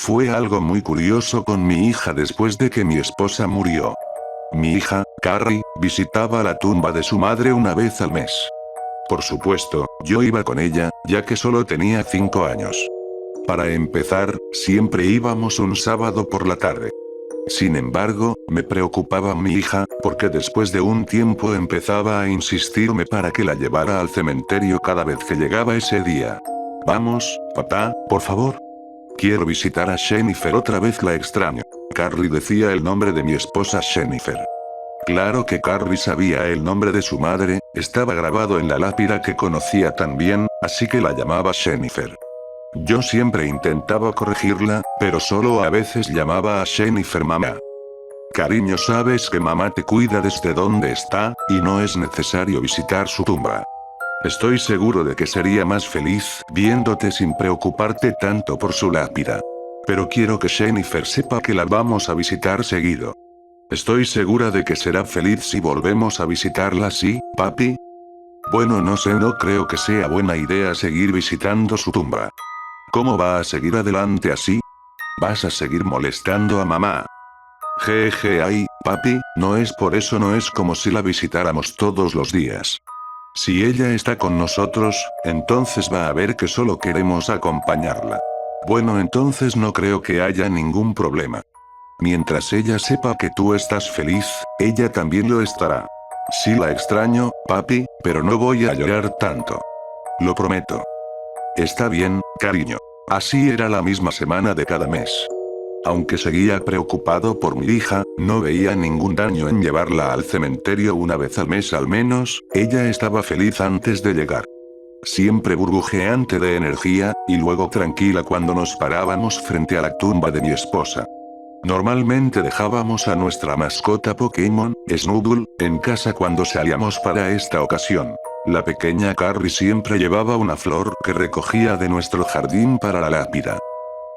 Fue algo muy curioso con mi hija después de que mi esposa murió. Mi hija, Carrie, visitaba la tumba de su madre una vez al mes. Por supuesto, yo iba con ella, ya que solo tenía 5 años. Para empezar, siempre íbamos un sábado por la tarde. Sin embargo, me preocupaba mi hija, porque después de un tiempo empezaba a insistirme para que la llevara al cementerio cada vez que llegaba ese día. Vamos, papá, por favor. Quiero visitar a Jennifer otra vez, la extraño. Carrie decía el nombre de mi esposa Jennifer. Claro que Carrie sabía el nombre de su madre, estaba grabado en la lápida que conocía tan bien, así que la llamaba Jennifer. Yo siempre intentaba corregirla, pero solo a veces llamaba a Jennifer mamá. Cariño, sabes que mamá te cuida desde donde está, y no es necesario visitar su tumba. Estoy seguro de que sería más feliz viéndote sin preocuparte tanto por su lápida. Pero quiero que Jennifer sepa que la vamos a visitar seguido. Estoy segura de que será feliz si volvemos a visitarla, ¿sí, papi? Bueno, no sé, no creo que sea buena idea seguir visitando su tumba. ¿Cómo va a seguir adelante así? ¿Vas a seguir molestando a mamá? Jeje, ay, papi, no es por eso, no es como si la visitáramos todos los días. Si ella está con nosotros, entonces va a ver que solo queremos acompañarla. Bueno, entonces no creo que haya ningún problema. Mientras ella sepa que tú estás feliz, ella también lo estará. Sí, la extraño, papi, pero no voy a llorar tanto. Lo prometo. Está bien, cariño. Así era la misma semana de cada mes. Aunque seguía preocupado por mi hija, no veía ningún daño en llevarla al cementerio una vez al mes al menos, ella estaba feliz antes de llegar. Siempre burbujeante de energía, y luego tranquila cuando nos parábamos frente a la tumba de mi esposa. Normalmente dejábamos a nuestra mascota Pokémon, Snubbull, en casa cuando salíamos para esta ocasión. La pequeña Carrie siempre llevaba una flor que recogía de nuestro jardín para la lápida.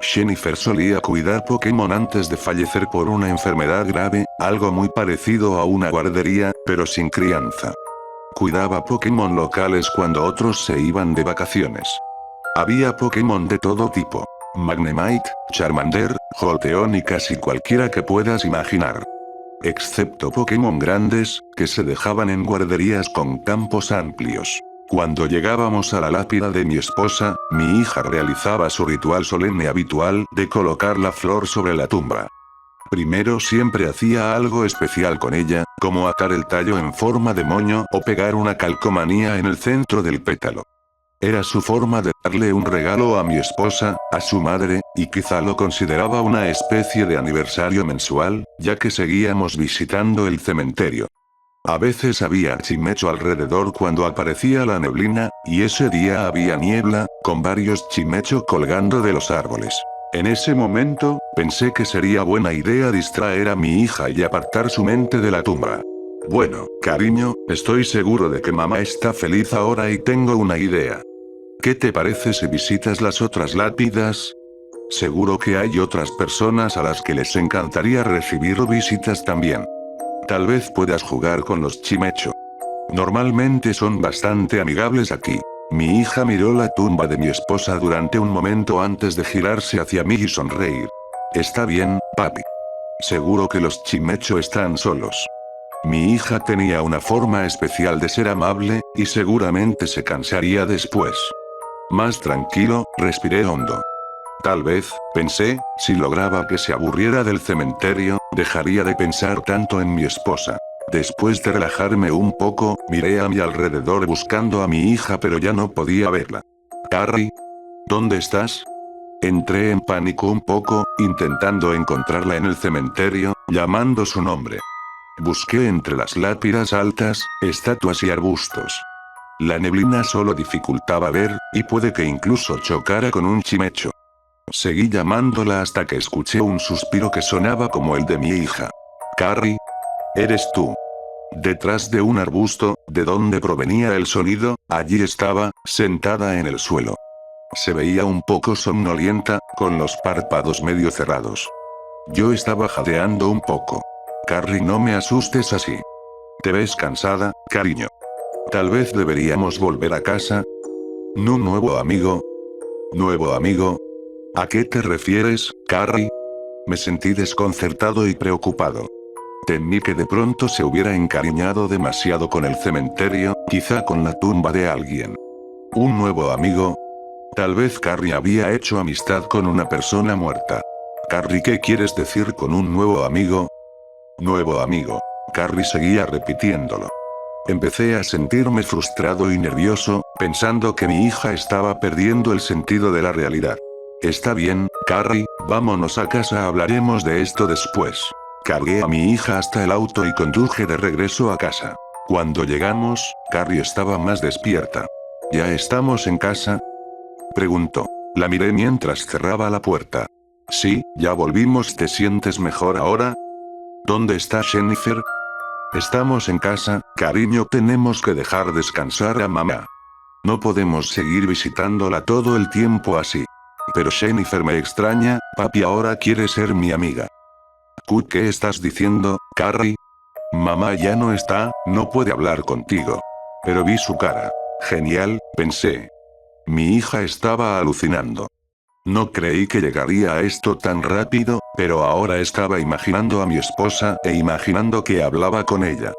Jennifer solía cuidar Pokémon antes de fallecer por una enfermedad grave, algo muy parecido a una guardería, pero sin crianza. Cuidaba Pokémon locales cuando otros se iban de vacaciones. Había Pokémon de todo tipo. Magnemite, Charmander, Jolteon y casi cualquiera que puedas imaginar. Excepto Pokémon grandes, que se dejaban en guarderías con campos amplios. Cuando llegábamos a la lápida de mi esposa, mi hija realizaba su ritual solemne habitual de colocar la flor sobre la tumba. Primero siempre hacía algo especial con ella, como atar el tallo en forma de moño o pegar una calcomanía en el centro del pétalo. Era su forma de darle un regalo a mi esposa, a su madre, y quizá lo consideraba una especie de aniversario mensual, ya que seguíamos visitando el cementerio. A veces había chimecho alrededor cuando aparecía la neblina, y ese día había niebla, con varios chimecho colgando de los árboles. En ese momento, pensé que sería buena idea distraer a mi hija y apartar su mente de la tumba. Bueno, cariño, estoy seguro de que mamá está feliz ahora y tengo una idea. ¿Qué te parece si visitas las otras lápidas? Seguro que hay otras personas a las que les encantaría recibir visitas también. Tal vez puedas jugar con los chimecho. Normalmente son bastante amigables aquí. Mi hija miró la tumba de mi esposa durante un momento antes de girarse hacia mí y sonreír. Está bien, papi. Seguro que los chimecho están solos. Mi hija tenía una forma especial de ser amable, y seguramente se cansaría después. Más tranquilo, respiré hondo. Tal vez, pensé, si lograba que se aburriera del cementerio, dejaría de pensar tanto en mi esposa. Después de relajarme un poco, miré a mi alrededor buscando a mi hija pero ya no podía verla. Carrie, ¿dónde estás? Entré en pánico un poco, intentando encontrarla en el cementerio, llamando su nombre. Busqué entre las lápidas altas, estatuas y arbustos. La neblina solo dificultaba ver, y puede que incluso chocara con un chimecho. Seguí llamándola hasta que escuché un suspiro que sonaba como el de mi hija. Carrie, ¿eres tú? Detrás de un arbusto, de donde provenía el sonido, allí estaba, sentada en el suelo. Se veía un poco somnolienta, con los párpados medio cerrados. Yo estaba jadeando un poco. Carrie, no me asustes así. ¿Te ves cansada, cariño? Tal vez deberíamos volver a casa. ¿No, nuevo amigo? ¿Nuevo amigo? ¿A qué te refieres, Carrie? Me sentí desconcertado y preocupado. Temí que de pronto se hubiera encariñado demasiado con el cementerio, quizá con la tumba de alguien. ¿Un nuevo amigo? Tal vez Carrie había hecho amistad con una persona muerta. Carrie, ¿qué quieres decir con un nuevo amigo? Nuevo amigo. Carrie seguía repitiéndolo. Empecé a sentirme frustrado y nervioso, pensando que mi hija estaba perdiendo el sentido de la realidad. Está bien, Carrie, vámonos a casa, hablaremos de esto después. Cargué a mi hija hasta el auto y conduje de regreso a casa. Cuando llegamos, Carrie estaba más despierta. ¿Ya estamos en casa?, preguntó. La miré mientras cerraba la puerta. Sí, ya volvimos. ¿Te sientes mejor ahora? ¿Dónde está Jennifer? Estamos en casa, cariño, tenemos que dejar descansar a mamá. No podemos seguir visitándola todo el tiempo así. Pero Jennifer me extraña, papi ahora quiere ser mi amiga. ¿Qué estás diciendo, Carrie? Mamá ya no está, no puede hablar contigo. Pero vi su cara. Genial, pensé. Mi hija estaba alucinando. No creí que llegaría a esto tan rápido, pero ahora estaba imaginando a mi esposa e imaginando que hablaba con ella.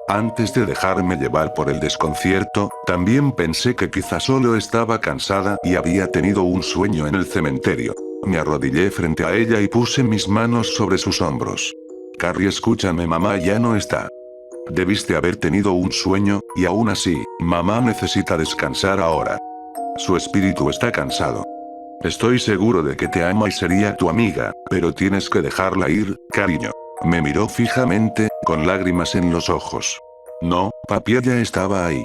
Antes de dejarme llevar por el desconcierto, también pensé que quizá solo estaba cansada y había tenido un sueño en el cementerio. Me arrodillé frente a ella y puse mis manos sobre sus hombros. Carrie, escúchame, mamá ya no está. Debiste haber tenido un sueño, y aún así, mamá necesita descansar ahora. Su espíritu está cansado. Estoy seguro de que te ama y sería tu amiga, pero tienes que dejarla ir, cariño. Me miró fijamente, con lágrimas en los ojos. No, papi, ella estaba ahí.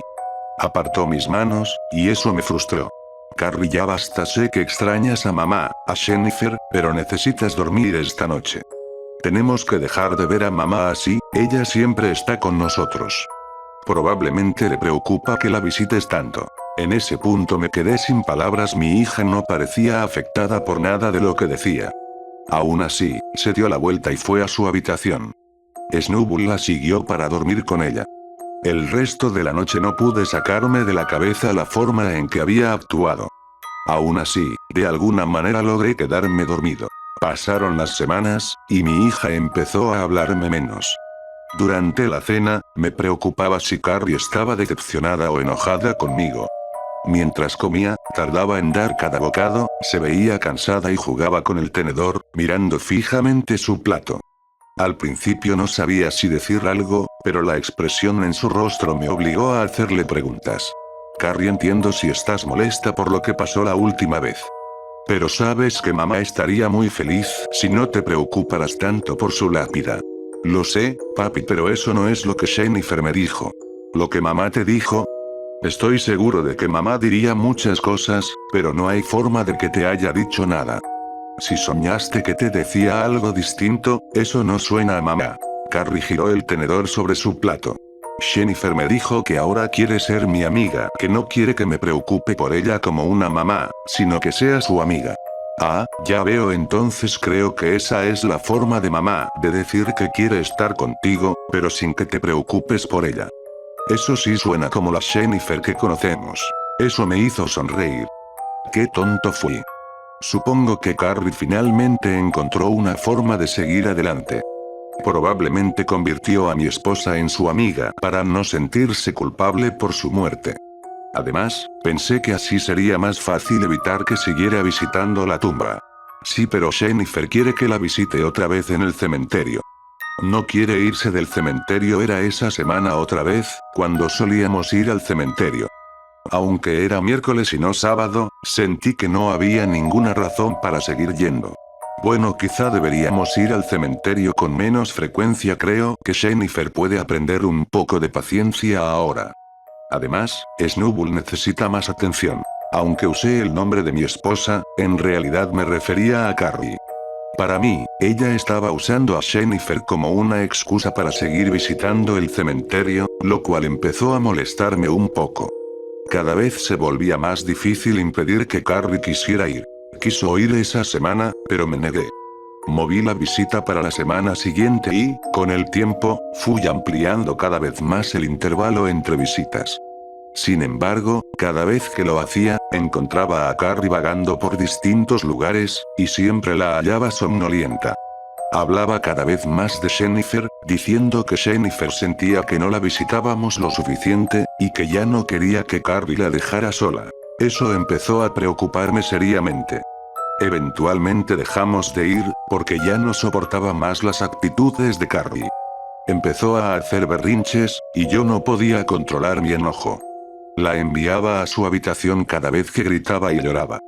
Apartó mis manos, y eso me frustró. Carrie, ya basta, sé que extrañas a mamá, a Jennifer, pero necesitas dormir esta noche. Tenemos que dejar de ver a mamá así, ella siempre está con nosotros. Probablemente le preocupa que la visites tanto. En ese punto me quedé sin palabras. Mi hija no parecía afectada por nada de lo que decía. Aún así, se dio la vuelta y fue a su habitación. Snubbull la siguió para dormir con ella. El resto de la noche no pude sacarme de la cabeza la forma en que había actuado. Aún así, de alguna manera logré quedarme dormido. Pasaron las semanas, y mi hija empezó a hablarme menos. Durante la cena, me preocupaba si Carrie estaba decepcionada o enojada conmigo. Mientras comía, tardaba en dar cada bocado, se veía cansada y jugaba con el tenedor, mirando fijamente su plato. Al principio no sabía si decir algo, pero la expresión en su rostro me obligó a hacerle preguntas. Carrie, entiendo si estás molesta por lo que pasó la última vez. Pero sabes que mamá estaría muy feliz si no te preocuparas tanto por su lápida. Lo sé, papi, pero eso no es lo que Jennifer me dijo. ¿Lo que mamá te dijo? Estoy seguro de que mamá diría muchas cosas, pero no hay forma de que te haya dicho nada. Si soñaste que te decía algo distinto, eso no suena a mamá. Carrie giró el tenedor sobre su plato. Jennifer me dijo que ahora quiere ser mi amiga, que no quiere que me preocupe por ella como una mamá, sino que sea su amiga. Ah, ya veo, entonces creo que esa es la forma de mamá de decir que quiere estar contigo, pero sin que te preocupes por ella. Eso sí suena como la Jennifer que conocemos. Eso me hizo sonreír. Qué tonto fui. Supongo que Carrie finalmente encontró una forma de seguir adelante. Probablemente convirtió a mi esposa en su amiga para no sentirse culpable por su muerte. Además, pensé que así sería más fácil evitar que siguiera visitando la tumba. Sí, pero Jennifer quiere que la visite otra vez en el cementerio. No quiere irse del cementerio. Era esa semana otra vez, cuando solíamos ir al cementerio. Aunque era miércoles y no sábado, sentí que no había ninguna razón para seguir yendo. Bueno, quizá deberíamos ir al cementerio con menos frecuencia. Creo que Jennifer puede aprender un poco de paciencia ahora. Además, Snubbull necesita más atención. Aunque usé el nombre de mi esposa, en realidad me refería a Carrie. Para mí, ella estaba usando a Jennifer como una excusa para seguir visitando el cementerio, lo cual empezó a molestarme un poco. Cada vez se volvía más difícil impedir que Carrie quisiera ir. Quiso ir esa semana, pero me negué. Moví la visita para la semana siguiente y, con el tiempo, fui ampliando cada vez más el intervalo entre visitas. Sin embargo, cada vez que lo hacía, encontraba a Carrie vagando por distintos lugares, y siempre la hallaba somnolienta. Hablaba cada vez más de Jennifer, diciendo que Jennifer sentía que no la visitábamos lo suficiente, y que ya no quería que Carrie la dejara sola. Eso empezó a preocuparme seriamente. Eventualmente dejamos de ir, porque ya no soportaba más las actitudes de Carrie. Empezó a hacer berrinches, y yo no podía controlar mi enojo. La enviaba a su habitación cada vez que gritaba y lloraba.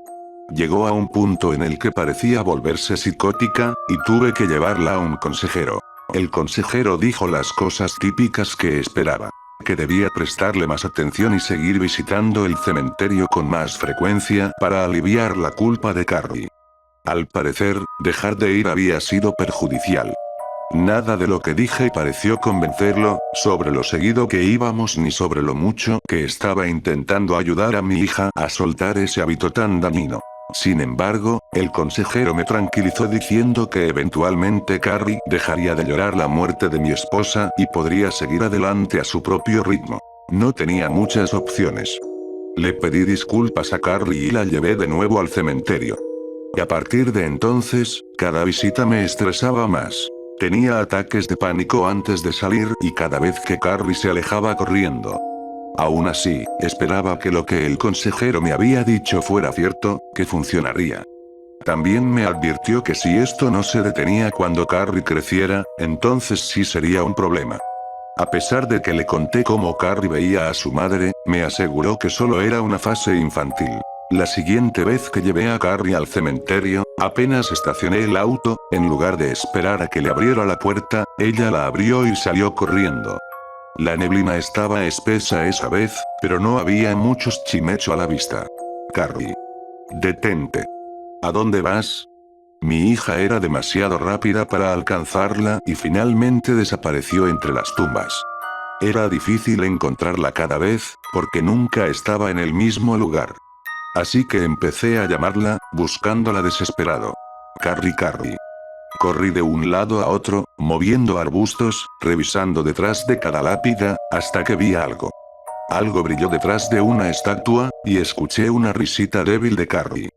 Llegó a un punto en el que parecía volverse psicótica, y tuve que llevarla a un consejero. El consejero dijo las cosas típicas que esperaba. Que debía prestarle más atención y seguir visitando el cementerio con más frecuencia para aliviar la culpa de Carrie. Al parecer, dejar de ir había sido perjudicial. Nada de lo que dije pareció convencerlo, sobre lo seguido que íbamos ni sobre lo mucho que estaba intentando ayudar a mi hija a soltar ese hábito tan dañino. Sin embargo, el consejero me tranquilizó diciendo que eventualmente Carrie dejaría de llorar la muerte de mi esposa y podría seguir adelante a su propio ritmo. No tenía muchas opciones. Le pedí disculpas a Carrie y la llevé de nuevo al cementerio. Y a partir de entonces, cada visita me estresaba más. Tenía ataques de pánico antes de salir y cada vez que Carrie se alejaba corriendo. Aún así, esperaba que lo que el consejero me había dicho fuera cierto, que funcionaría. También me advirtió que si esto no se detenía cuando Carrie creciera, entonces sí sería un problema. A pesar de que le conté cómo Carrie veía a su madre, me aseguró que solo era una fase infantil. La siguiente vez que llevé a Carrie al cementerio, apenas estacioné el auto, en lugar de esperar a que le abriera la puerta, ella la abrió y salió corriendo. La neblina estaba espesa esa vez, pero no había muchos chimecho a la vista. Carrie. Detente. ¿A dónde vas? Mi hija era demasiado rápida para alcanzarla y finalmente desapareció entre las tumbas. Era difícil encontrarla cada vez, porque nunca estaba en el mismo lugar. Así que empecé a llamarla, buscándola desesperado. Carrie, Carrie. Corrí de un lado a otro, moviendo arbustos, revisando detrás de cada lápida, hasta que vi algo. Algo brilló detrás de una estatua, y escuché una risita débil de Carrie.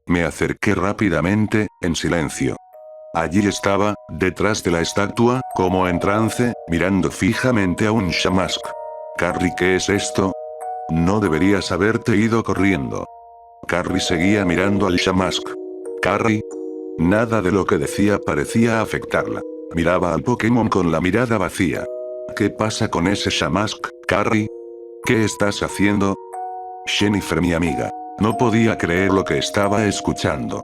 Me acerqué rápidamente, en silencio. Allí estaba, detrás de la estatua, como en trance, mirando fijamente a un Shamask. Carrie, ¿qué es esto? No deberías haberte ido corriendo. Carrie seguía mirando al Shamask. Carrie. Nada de lo que decía parecía afectarla. Miraba al Pokémon con la mirada vacía. ¿Qué pasa con ese Shamask, Carrie? ¿Qué estás haciendo? Jennifer, mi amiga. No podía creer lo que estaba escuchando.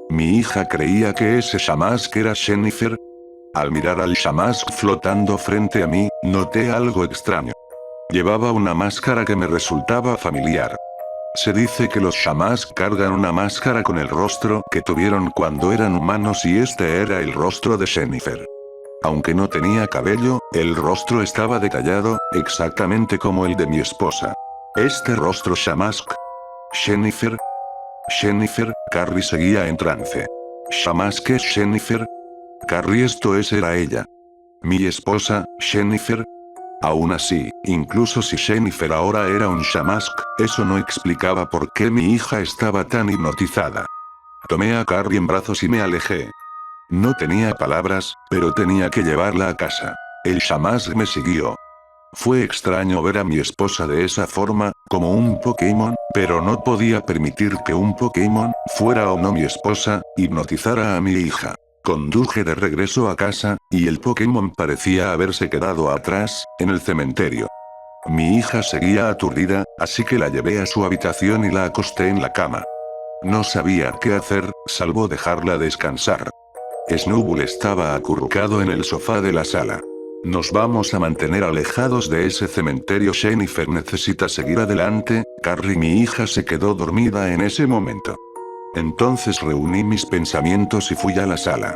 Mi hija creía que ese Shamask era Jennifer. Al mirar al Shamask flotando frente a mí, noté algo extraño. Llevaba una máscara que me resultaba familiar. Se dice que los Shamask cargan una máscara con el rostro que tuvieron cuando eran humanos y este era el rostro de Jennifer. Aunque no tenía cabello, el rostro estaba detallado, exactamente como el de mi esposa. Este rostro Shamask. Jennifer. Jennifer, Carrie seguía en trance. ¿Shamask es Jennifer? Carrie, era ella. Mi esposa, Jennifer. Aún así, incluso si Jennifer ahora era un Shamask, eso no explicaba por qué mi hija estaba tan hipnotizada. Tomé a Carrie en brazos y me alejé. No tenía palabras, pero tenía que llevarla a casa. El Shamask me siguió. Fue extraño ver a mi esposa de esa forma, como un Pokémon, pero no podía permitir que un Pokémon, fuera o no mi esposa, hipnotizara a mi hija. Conduje de regreso a casa, y el Pokémon parecía haberse quedado atrás, en el cementerio. Mi hija seguía aturdida, así que la llevé a su habitación y la acosté en la cama. No sabía qué hacer, salvo dejarla descansar. Snubbull estaba acurrucado en el sofá de la sala. Nos vamos a mantener alejados de ese cementerio. Jennifer necesita seguir adelante. Carrie, mi hija, se quedó dormida en ese momento. Entonces reuní mis pensamientos y fui a la sala.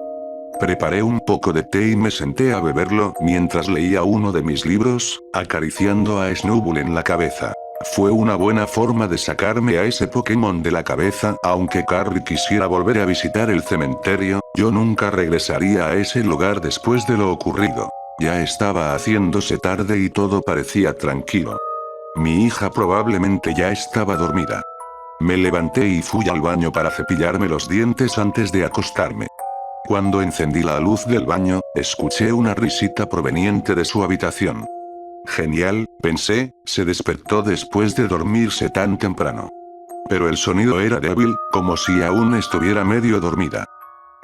Preparé un poco de té y me senté a beberlo mientras leía uno de mis libros, acariciando a Snubbull en la cabeza. Fue una buena forma de sacarme a ese Pokémon de la cabeza. Aunque Carrie quisiera volver a visitar el cementerio, yo nunca regresaría a ese lugar después de lo ocurrido. Ya estaba haciéndose tarde y todo parecía tranquilo. Mi hija probablemente ya estaba dormida. Me levanté y fui al baño para cepillarme los dientes antes de acostarme. Cuando encendí la luz del baño, escuché una risita proveniente de su habitación. Genial, pensé, se despertó después de dormirse tan temprano. Pero el sonido era débil, como si aún estuviera medio dormida.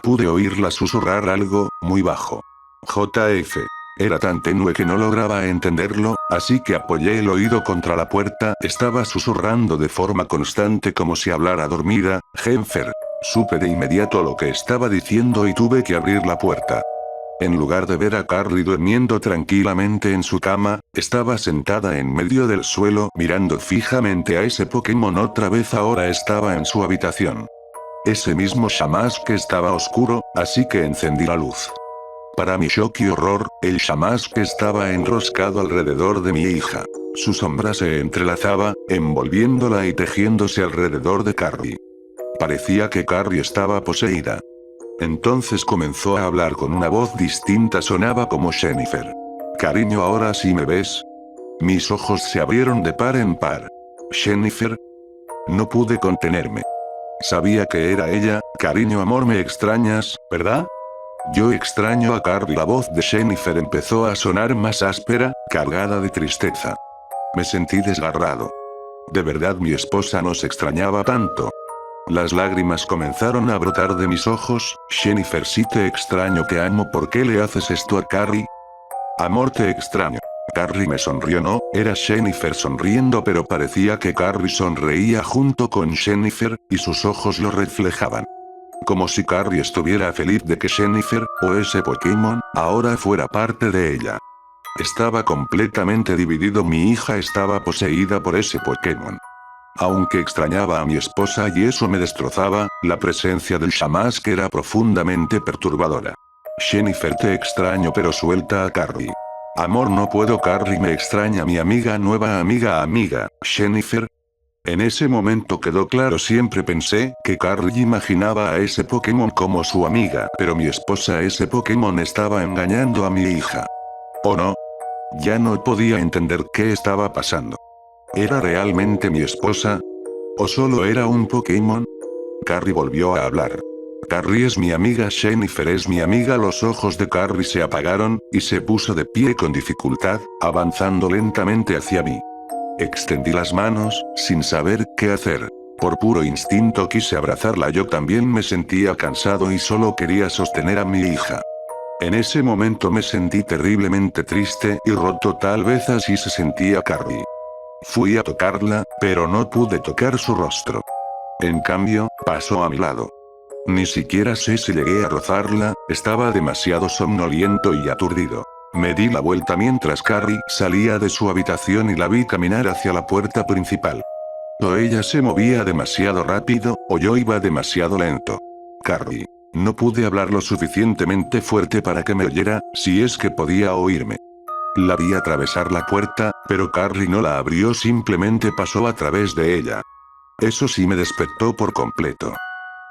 Pude oírla susurrar algo, muy bajo. JF. Era tan tenue que no lograba entenderlo, así que apoyé el oído contra la puerta. Estaba susurrando de forma constante como si hablara dormida. Jennifer. Supe de inmediato lo que estaba diciendo y tuve que abrir la puerta. En lugar de ver a Carrie durmiendo tranquilamente en su cama, estaba sentada en medio del suelo mirando fijamente a ese Pokémon otra vez. Ahora estaba en su habitación. Ese mismo Shamask estaba oscuro, así que encendí la luz. Para mi shock y horror, el Shamask estaba enroscado alrededor de mi hija. Su sombra se entrelazaba, envolviéndola y tejiéndose alrededor de Carrie. Parecía que Carrie estaba poseída. Entonces comenzó a hablar con una voz distinta, sonaba como Jennifer. Cariño, ¿ahora sí me ves? Mis ojos se abrieron de par en par. Jennifer. No pude contenerme. Sabía que era ella. Cariño, amor, me extrañas, ¿verdad? Yo extraño a Carrie. La voz de Jennifer empezó a sonar más áspera, cargada de tristeza. Me sentí desgarrado. De verdad mi esposa nos extrañaba tanto. Las lágrimas comenzaron a brotar de mis ojos. Jennifer, sí te extraño, te amo. ¿Por qué le haces esto a Carrie? Amor, te extraño. Carrie me sonrió. No, era Jennifer sonriendo, pero parecía que Carrie sonreía junto con Jennifer, y sus ojos lo reflejaban. Como si Carrie estuviera feliz de que Jennifer, o ese Pokémon, ahora fuera parte de ella. Estaba completamente dividido. Mi hija estaba poseída por ese Pokémon. Aunque extrañaba a mi esposa y eso me destrozaba, la presencia del Shamask era profundamente perturbadora. Jennifer, te extraño, pero suelta a Carrie. Amor, no puedo. Carrie me extraña, mi amiga nueva, amiga. Jennifer. En ese momento quedó claro, siempre pensé que Carrie imaginaba a ese Pokémon como su amiga, pero mi esposa, ese Pokémon, estaba engañando a mi hija. ¿O no? Ya no podía entender qué estaba pasando. ¿Era realmente mi esposa? ¿O solo era un Pokémon? Carrie volvió a hablar. Carrie es mi amiga, Jennifer es mi amiga. Los ojos de Carrie se apagaron, y se puso de pie con dificultad, avanzando lentamente hacia mí. Extendí las manos, sin saber qué hacer. Por puro instinto quise abrazarla. Yo también me sentía cansado y solo quería sostener a mi hija. En ese momento me sentí terriblemente triste y roto. Tal vez así se sentía Carrie. Fui a tocarla, pero no pude tocar su rostro. En cambio, pasó a mi lado. Ni siquiera sé si llegué a rozarla, estaba demasiado somnoliento y aturdido. Me di la vuelta mientras Carrie salía de su habitación y la vi caminar hacia la puerta principal. O ella se movía demasiado rápido, o yo iba demasiado lento. Carrie. No pude hablar lo suficientemente fuerte para que me oyera, si es que podía oírme. La vi atravesar la puerta, pero Carrie no la abrió, simplemente pasó a través de ella. Eso sí me despertó por completo.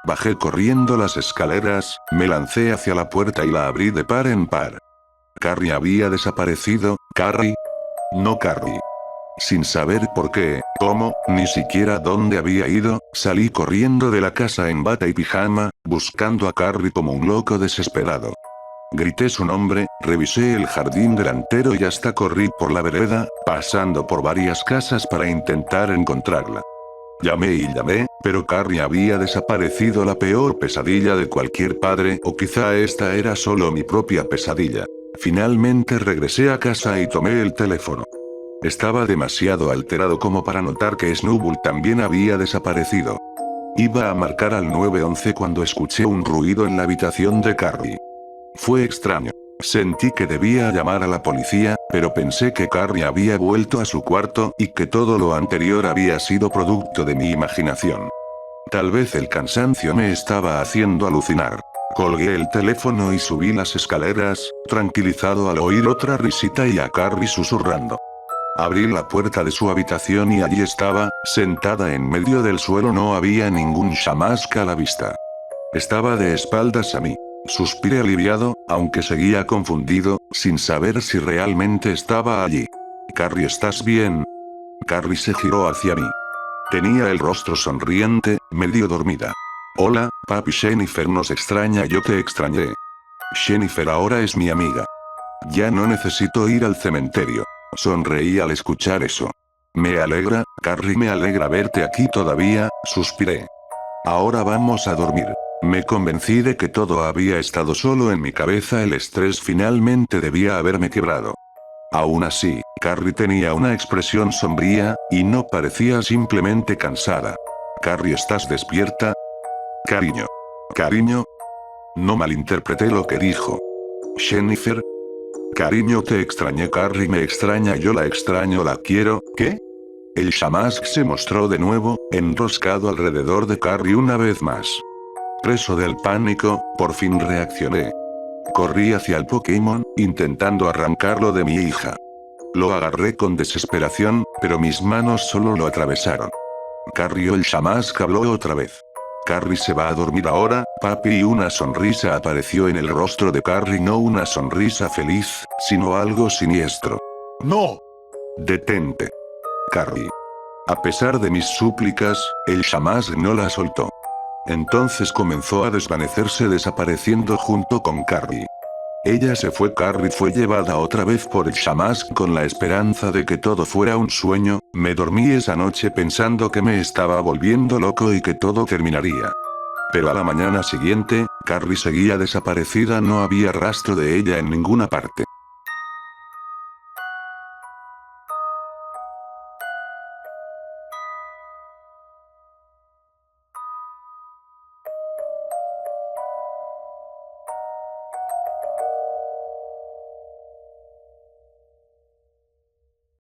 Bajé corriendo las escaleras, me lancé hacia la puerta y la abrí de par en par. Carrie había desaparecido. Carrie. No Carrie. Sin saber por qué, cómo, ni siquiera dónde había ido, salí corriendo de la casa en bata y pijama, buscando a Carrie como un loco desesperado. Grité su nombre, revisé el jardín delantero y hasta corrí por la vereda, pasando por varias casas para intentar encontrarla. Llamé y llamé, pero Carrie había desaparecido. La peor pesadilla de cualquier padre, o quizá esta era solo mi propia pesadilla. Finalmente regresé a casa y tomé el teléfono. Estaba demasiado alterado como para notar que Snubbull también había desaparecido. Iba a marcar al 911 cuando escuché un ruido en la habitación de Carrie. Fue extraño. Sentí que debía llamar a la policía, pero pensé que Carrie había vuelto a su cuarto y que todo lo anterior había sido producto de mi imaginación. Tal vez el cansancio me estaba haciendo alucinar. Colgué el teléfono y subí las escaleras, tranquilizado al oír otra risita y a Carrie susurrando. Abrí la puerta de su habitación y allí estaba, sentada en medio del suelo. No había ningún Shamask a la vista. Estaba de espaldas a mí. Suspiré aliviado, aunque seguía confundido, sin saber si realmente estaba allí. Carrie, ¿estás bien? Carrie se giró hacia mí. Tenía el rostro sonriente, medio dormida. Hola, papi. Jennifer nos extraña. Yo te extrañé. Jennifer ahora es mi amiga. Ya no necesito ir al cementerio. Sonreí al escuchar eso. Me alegra, Carrie, me alegra verte aquí todavía, suspiré. Ahora vamos a dormir. Me convencí de que todo había estado solo en mi cabeza. El estrés finalmente debía haberme quebrado. Aún así, Carrie tenía una expresión sombría, y no parecía simplemente cansada. Carrie, ¿estás despierta? Cariño. Cariño. No malinterpreté lo que dijo. Jennifer. Cariño, te extrañé. Carrie me extraña. Yo la extraño. La quiero. ¿Qué? El Shamask se mostró de nuevo, enroscado alrededor de Carrie una vez más. Preso del pánico, por fin reaccioné. Corrí hacia el Pokémon, intentando arrancarlo de mi hija. Lo agarré con desesperación, pero mis manos solo lo atravesaron. Carrie, el Shamask habló otra vez. Carrie se va a dormir ahora, papi, y una sonrisa apareció en el rostro de Carrie, no una sonrisa feliz, sino algo siniestro. ¡No! Detente. Carrie. A pesar de mis súplicas, el Shamask no la soltó. Entonces comenzó a desvanecerse, desapareciendo junto con Carrie. Ella se fue. Carrie fue llevada otra vez por el Shamask con la esperanza de que todo fuera un sueño. Me dormí esa noche pensando que me estaba volviendo loco y que todo terminaría. Pero a la mañana siguiente, Carrie seguía desaparecida, no había rastro de ella en ninguna parte.